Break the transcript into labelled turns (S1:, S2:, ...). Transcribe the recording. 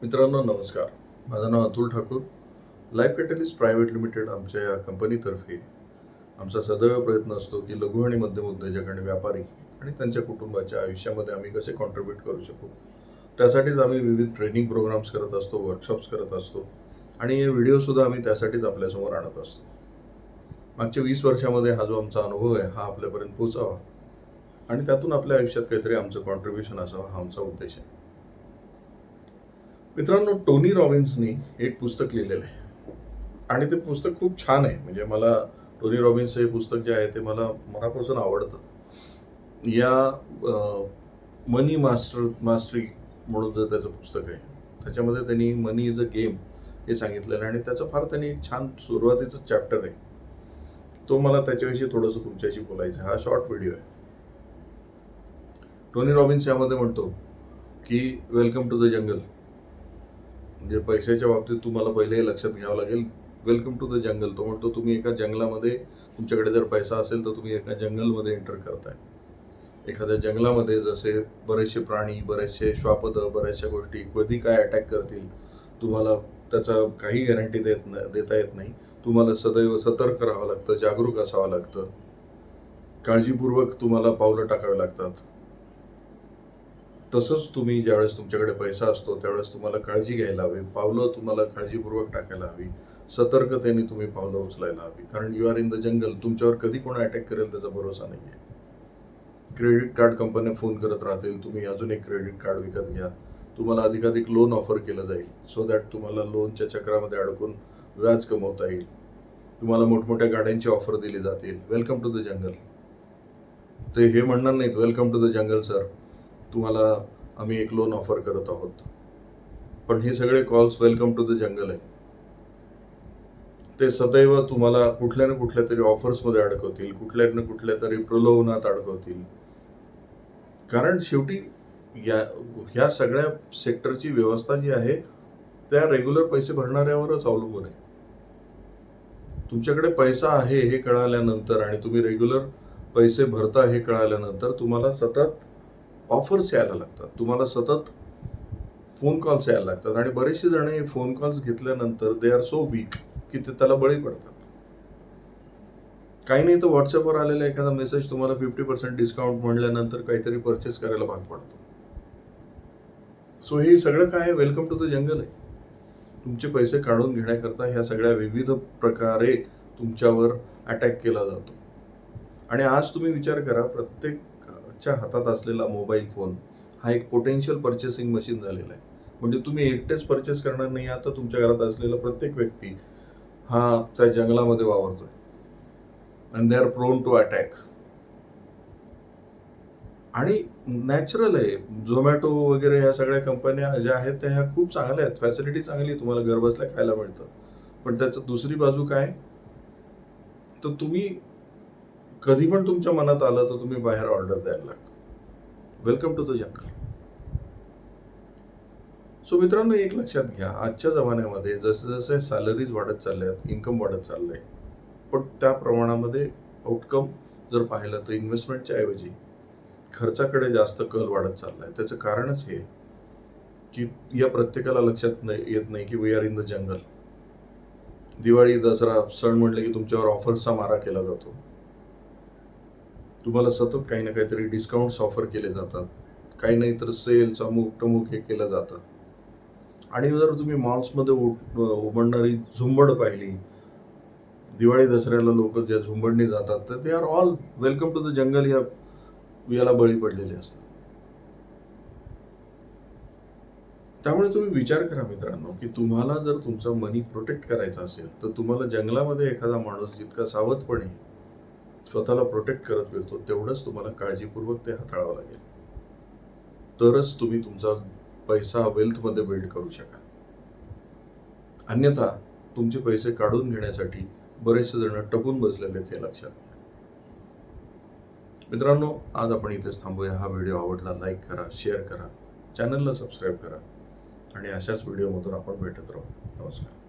S1: मित्रांनो नमस्कार. माझं नाव Atul Thakur. Life catalyst private limited आमच्या या कंपनीतर्फे आमचा सदैव प्रयत्न असतो की लघु आणि मध्यम उद्योजक आणि व्यापारी आणि त्यांच्या कुटुंबाच्या आयुष्यामध्ये आम्ही कसे कॉन्ट्रीब्यूट करू शकू. त्यासाठीच आम्ही विविध ट्रेनिंग प्रोग्राम्स करत असतो, वर्कशॉप्स करत असतो आणि हे व्हिडिओसुद्धा आम्ही त्यासाठीच आपल्यासमोर आणत असतो. मागच्या 20 वर्षामध्ये हा जो आमचा अनुभव आहे हा आपल्यापर्यंत पोहोचावा आणि त्यातून आपल्या आयुष्यात काहीतरी आमचं कॉन्ट्रीब्युशन असावं हा आमचा उद्देश आहे. मित्रांनो, टोनी रॉबिन्सनी एक पुस्तक लिहिलेलं आहे आणि ते पुस्तक खूप छान आहे. म्हणजे मला टोनी रॉबिन्सचं हे पुस्तक जे आहे ते मला मनापासून आवडतं. या मनी मास्टरी म्हणून जर त्याचं पुस्तक आहे, त्याच्यामध्ये त्यांनी मनी इज अ गेम हे सांगितलेलं आहे आणि त्याचं फार त्यांनी एक छान सुरुवातीचं चॅप्टर आहे. तो मला त्याच्याविषयी थोडंसं तुमच्याशी बोलायचं आहे. हा शॉर्ट व्हिडिओ आहे. टोनी रॉबिन्स यामध्ये म्हणतो की वेलकम टू द जंगल. म्हणजे पैशाच्या बाबतीत तुम्हाला पहिले हे लक्षात घ्यावं लागेल, वेलकम टू द जंगल. तो म्हणतो तुम्ही एका जंगलामध्ये, तुमच्याकडे जर पैसा असेल तर तुम्ही एका जंगलमध्ये एंटर करताय. एखाद्या जंगलामध्ये जसे बरेचसे प्राणी, बरेचसे श्वापदं, बऱ्याचशा गोष्टी कधी काय अटॅक करतील तुम्हाला त्याचा काही गॅरंटी देता येत नाही. तुम्हाला सदैव सतर्क राहावं लागतं, जागरूक असावं लागतं, काळजीपूर्वक तुम्हाला पावलं टाकावी लागतात. तसंच तुम्ही ज्यावेळेस तुमच्याकडे पैसा असतो त्यावेळेस तुम्हाला काळजी घ्यायला हवी, पावलं तुम्हाला काळजीपूर्वक टाकायला हवी, सतर्कतेने तुम्ही पावलं उचलायला हवी. कारण यू आर इन द जंगल. तुमच्यावर कधी कोण अटॅक करेल त्याचा भरोसा नाही आहे. क्रेडिट कार्ड कंपन्या फोन करत राहतील, तुम्ही अजून एक क्रेडिट कार्ड विकत घ्या, तुम्हाला अधिकाधिक लोन ऑफर केलं जाईल सो दॅट तुम्हाला लोनच्या चक्रामध्ये अडकून व्याज कमवता येईल. तुम्हाला मोठमोठ्या गाड्यांची ऑफर दिली जातील, वेलकम टू द जंगल. ते हे म्हणणार नाहीत welcome to the jungle sir, तुम्हाला आम्ही एक लोन ऑफर करत आहोत. पण हे सगळे calls welcome to the jungle आहे. ते सदैव तुम्हाला कुठल्या ना कुठल्या तरी ऑफर्समध्ये अडकवतील, कुठल्या ना कुठल्या तरी प्रलोभनात अडकवतील. कारण शेवटी ह्या सगळ्या सेक्टरची व्यवस्था जी आहे त्या रेग्युलर पैसे भरणाऱ्यावरच अवलंबून आहे. तुमच्याकडे पैसा आहे हे कळाल्यानंतर आणि तुम्ही रेग्युलर पैसे भरता हे कळाल्यानंतर तुम्हाला सतत ऑफर्स यायला लागतात, तुम्हाला सतत फोन कॉल्स यायला लागतात आणि बरेचसे जण हे फोन कॉल्स घेतल्यानंतर दे आर सो वीक की ते त्याला बळी पडतात. काही नाही तर व्हॉट्सअपवर आलेला एखादा मेसेज तुम्हाला 50% डिस्काउंट म्हणल्यानंतर काहीतरी परचेस करायला भाग पडतो. सो हे सगळं काय आहे, वेलकम टू द जंगल आहे. तुमचे पैसे काढून घेण्याकरता ह्या सगळ्या विविध प्रकारे तुमच्यावर अटॅक केला जातो. आणि आज तुम्ही विचार करा, प्रत्येकच्या हातात असलेला मोबाईल फोन हा एक पोटेन्शियल परचेसिंग मशीन झालेला आहे. म्हणजे तुम्ही एकटेच परचेस करणार नाही, आता तुमच्या घरात असलेला प्रत्येक व्यक्ती हा त्या जंगलामध्ये वावरतोय and they are prone to attack. आणि नॅचरल आहे. झोमॅटो वगैरे ह्या सगळ्या कंपन्या ज्या आहेत त्या ह्या खूप चांगल्या आहेत, फॅसिलिटी चांगली, तुम्हाला घरबसल्या खायला मिळतं. पण त्याचं दुसरी बाजू काय, तर तुम्ही कधी पण तुमच्या मनात आलं तर तुम्ही बाहेर ऑर्डर द्यायला लागतं. Welcome to the jungle. So मित्रांनो, एक लक्षात घ्या, आजच्या जमान्यामध्ये जसे जसे सॅलरीज वाढत चालल्यात, इन्कम वाढत चाललंय, पण त्या प्रमाणामध्ये आउटकम जर पाहिलं तर इन्व्हेस्टमेंटच्या ऐवजी खर्चाकडे जास्त कल वाढत चाललाय. त्याचं कारणच हे की या प्रत्येकाला लक्षात येत नाही की we are in the jungle. Diwali, Dussehra सण म्हटलं की तुमच्यावर ऑफर्सचा मारा केला जातो. तुम्हाला सतत काही ना काहीतरी डिस्काउंट्स ऑफर केले जातात, काही नाही तर सेल्स अमुक टमुक हे केलं जातं. आणि जर तुम्ही मॉल्समध्ये उमडणारी झुंबड पाहिली, दिवाळी दसऱ्याला लोक ज्या झुंबडने जातात तर they are all welcome to the jungle याला बळी पडलेले असतात. त्यामुळे तुम्ही विचार करा मित्रांनो, की तुम्हाला जर तुमचा मनी प्रोटेक्ट करायचा असेल तर तुम्हाला जंगलामध्ये एखादा माणूस जितका सावधपणे स्वतःला प्रोटेक्ट करत फिरतो तेवढंच तुम्हाला काळजीपूर्वक ते हाताळावं लागेल. तरच तुम्ही तुमचा पैसा वेल्थमध्ये बिल्ड करू शकाल. अन्यथा तुमचे पैसे काढून घेण्यासाठी बरेचसे जण टपून बसलेले ते लक्षात घ्या. मित्रांनो, आज आपण इथेच थांबूया. हा व्हिडिओ आवडला लाईक करा, शेअर करा, चॅनलला सबस्क्राईब करा आणि अशाच व्हिडिओमधून आपण भेटत राहू. नमस्कार.